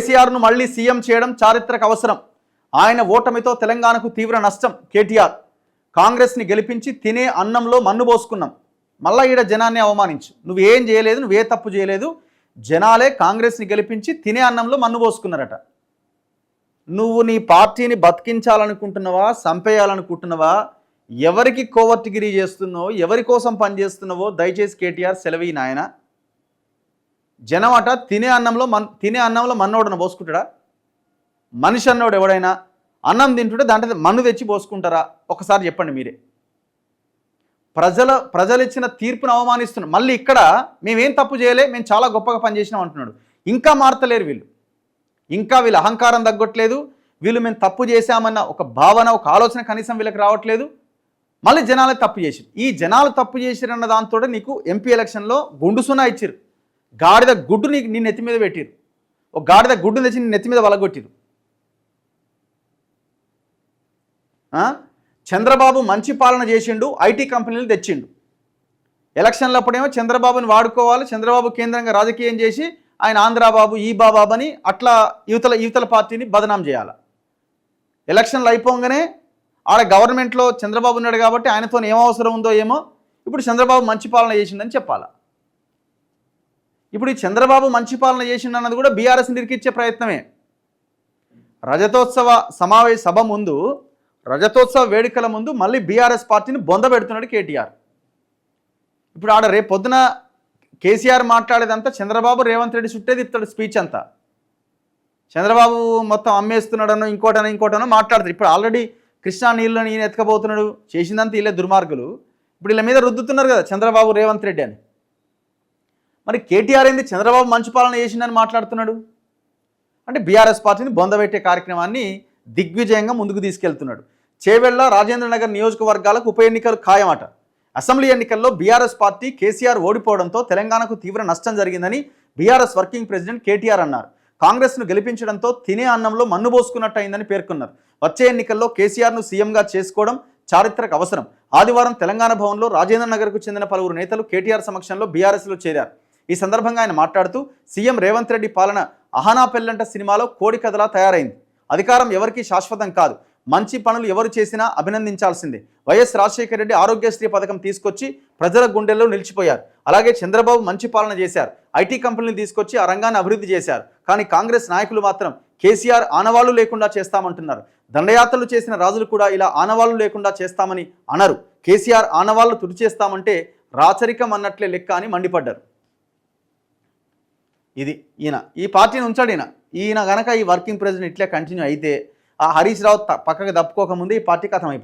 కేసీఆర్ను మళ్లీ సీఎం చేయడం చారిత్రక అవసరం. ఆయన ఓటమితో తెలంగాణకు తీవ్ర నష్టం. కేటీఆర్ కాంగ్రెస్ని గెలిపించి తినే అన్నంలో మన్ను పోసుకున్నాం. మళ్ళా ఈడ జనాన్ని అవమానించు. నువ్వేం చేయలేదు, నువ్వే తప్పు చేయలేదు. జనాలే కాంగ్రెస్ని గెలిపించి తినే అన్నంలో మన్ను పోసుకున్నారట. నువ్వు నీ పార్టీని బతికించాలనుకుంటున్నావా, చంపేయాలనుకుంటున్నావా, ఎవరికి కోవర్టిగిరి చేస్తున్నావో, ఎవరి కోసం పనిచేస్తున్నావో దయచేసి కేటీఆర్ సెలవి నాయన. జనం అట తినే అన్నంలో మన్నోడన పోసుకుంటాడా? మనిషి అన్నోడు ఎవడైనా అన్నం తింటుంటే దాంట్లో మన్ను తెచ్చి పోసుకుంటారా? ఒకసారి చెప్పండి మీరే. ప్రజలు ఇచ్చిన తీర్పును అవమానిస్తున్నాం. మళ్ళీ ఇక్కడ మేమేం తప్పు చేయలే, మేము చాలా గొప్పగా పనిచేసినాం అంటున్నాడు. ఇంకా మారతలేరు వీళ్ళు. ఇంకా వీళ్ళ అహంకారం తగ్గట్లేదు. వీళ్ళు మేము తప్పు చేశామన్న ఒక భావన, ఒక ఆలోచన కనీసం వీళ్ళకి రావట్లేదు. మళ్ళీ జనాలే తప్పు చేసిరు. ఈ జనాలు తప్పు చేసిరన్న దాంతో నీకు ఎంపీ ఎలక్షన్లో గుండు సున్నా ఇచ్చిరు. గాడిద గుడ్డు నీ నెత్తి మీద పెట్టిరు. ఒక గాడిద గుడ్డు తెచ్చి నీ నెత్తి మీద వలగొట్టిరు. చంద్రబాబు మంచి పాలన చేసిండు, ఐటీ కంపెనీలు తెచ్చిండు. ఎలక్షన్లప్పుడేమో చంద్రబాబుని వాడుకోవాలి, చంద్రబాబు కేంద్రంగా రాజకీయం చేసి ఆయన ఆంధ్రాబాబు ఈ బాబాబు అని అట్లా యువతల పార్టీని బదనాం చేయాలి. ఎలక్షన్లు అయిపోగానే ఆడ గవర్నమెంట్లో చంద్రబాబు ఉన్నాడు కాబట్టి ఆయనతో ఏమవసరం ఉందో ఏమో ఇప్పుడు చంద్రబాబు మంచి పాలన చేసిండని చెప్పాలి. ఇప్పుడు ఈ చంద్రబాబు మంచి పాలన చేసిండన్నది కూడా బీఆర్ఎస్ నిరికిచ్చే ప్రయత్నమే. రజతోత్సవ సభ ముందు, రజతోత్సవ వేడుకల ముందు మళ్ళీ బీఆర్ఎస్ పార్టీని బొంద పెడుతున్నాడు కేటీఆర్. ఇప్పుడు ఆడ రేపు పొద్దున కేసీఆర్ మాట్లాడేదంతా చంద్రబాబు రేవంత్ రెడ్డి చుట్టే తిప్పుతాడు స్పీచ్ అంతా. చంద్రబాబు మొత్తం అమ్మేస్తున్నాడనో ఇంకోటనో మాట్లాడతారు. ఇప్పుడు ఆల్రెడీ కృష్ణా నీళ్ళని ఈయన ఎత్తుకపోతున్నాడు, చేసిందంతా వీళ్ళే దుర్మార్గులు. ఇప్పుడు వీళ్ళ మీద రుద్దుతున్నారు కదా చంద్రబాబు రేవంత్ రెడ్డి అని. మరి కేటీఆర్ ఏంది చంద్రబాబు మంచి పాలన చేసిందని మాట్లాడుతున్నాడు అంటే బీఆర్ఎస్ పార్టీని బొందబెట్టే కార్యక్రమాన్ని దిగ్విజయంగా ముందుకు తీసుకెళ్తున్నాడు. చేవెళ్ల రాజేంద్రనగర్ నియోజకవర్గాలకు ఉప ఎన్నికలు ఖాయమట. అసెంబ్లీ ఎన్నికల్లో బీఆర్ఎస్ పార్టీ కేసీఆర్ ఓడిపోవడంతో తెలంగాణకు తీవ్ర నష్టం జరిగిందని బీఆర్ఎస్ వర్కింగ్ ప్రెసిడెంట్ కేటీఆర్ అన్నారు. కాంగ్రెస్ను గెలిపించడంతో తినే అన్నంలో మన్ను పోసుకున్నట్టు అయిందని పేర్కొన్నారు. వచ్చే ఎన్నికల్లో కేసీఆర్ను సీఎంగా చేసుకోవడం చారిత్రక అవసరం. ఆదివారం తెలంగాణ భవన్లో రాజేంద్రనగర్కు చెందిన పలువురు నేతలు కేటీఆర్ సమక్షంలో బీఆర్ఎస్లో చేరారు. ఈ సందర్భంగా ఆయన మాట్లాడుతూ సీఎం రేవంత్ రెడ్డి పాలన అహానా పెల్లంట సినిమాలో కోడి కథలా తయారైంది. అధికారం ఎవరికీ శాశ్వతం కాదు, మంచి పనులు ఎవరు చేసినా అభినందించాల్సిందే. వైఎస్ రాజశేఖర రెడ్డి ఆరోగ్యశ్రీ పథకం తీసుకొచ్చి ప్రజల గుండెల్లో నిలిచిపోయారు. అలాగే చంద్రబాబు మంచి పాలన చేశారు, ఐటీ కంపెనీలు తీసుకొచ్చి ఆ రంగాన్ని అభివృద్ధి చేశారు. కానీ కాంగ్రెస్ నాయకులు మాత్రం కేసీఆర్ ఆనవాళ్లు లేకుండా చేస్తామంటున్నారు. దండయాత్రలు చేసిన రాజులు కూడా ఇలా ఆనవాళ్లు లేకుండా చేస్తామని అనరు. కేసీఆర్ ఆనవాళ్లు తుడిచేస్తామంటే రాచరికం అన్నట్లే లెక్క అని మండిపడ్డారు. ఇది ఈ పార్టీని ఉంచాడు ఈయన గనక ఈ వర్కింగ్ ప్రెసిడెంట్ ఇట్లే కంటిన్యూ అయితే ఆ హరీష్ రావు పక్కకు తప్పుకోకముందే ఈ పార్టీ కథం అయిపోయింది.